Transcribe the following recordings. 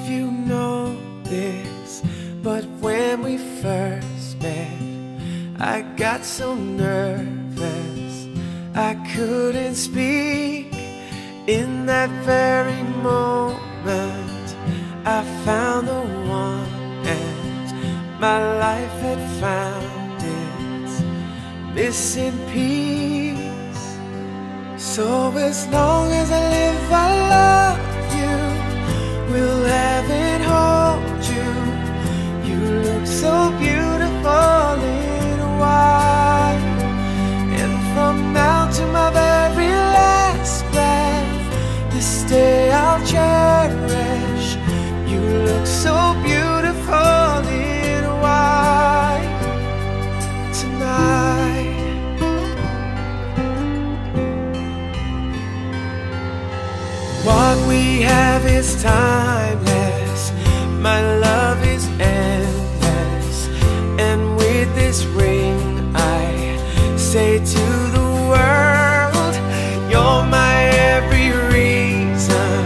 you know this, but when we first met, I got so nervous I couldn't speak. In that very moment I found the one, and my life had found its missing piece. So as long as I live, I love you, will have and hold you. You look so beautiful in white, and from now to my very last breath, this day I'll cherish. You look so beautiful in white tonight. What we have is timeless, my love is endless, and with this ring I say to the world, you're my every reason,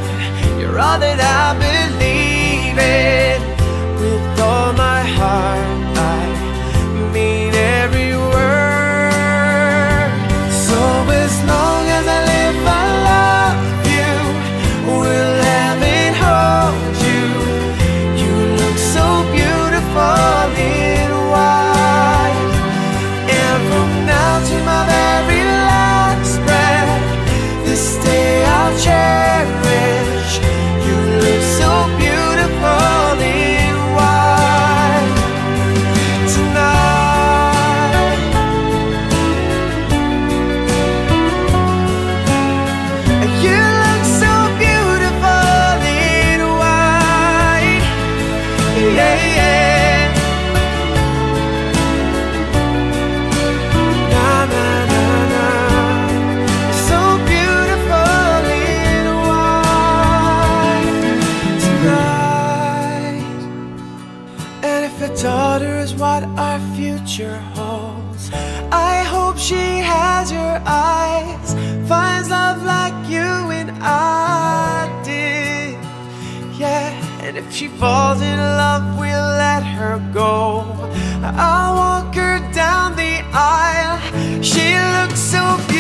you're all that I believe in. With all my heart I mean every word. So as long as I live, I love you, will have and hold you. You look so beautiful in white, and from now to my very last breath, this day I'll cherish. You look so beautiful in white tonight. You look so beautiful in white, yeah, yeah. Na na na na, so beautiful in white tonight. And if a daughter is what our future holds, I hope she has your eyes, finds love like you and I did, yeah. And if she falls in love, we'll let her go. I'll walk her down the aisle. She looks so beautiful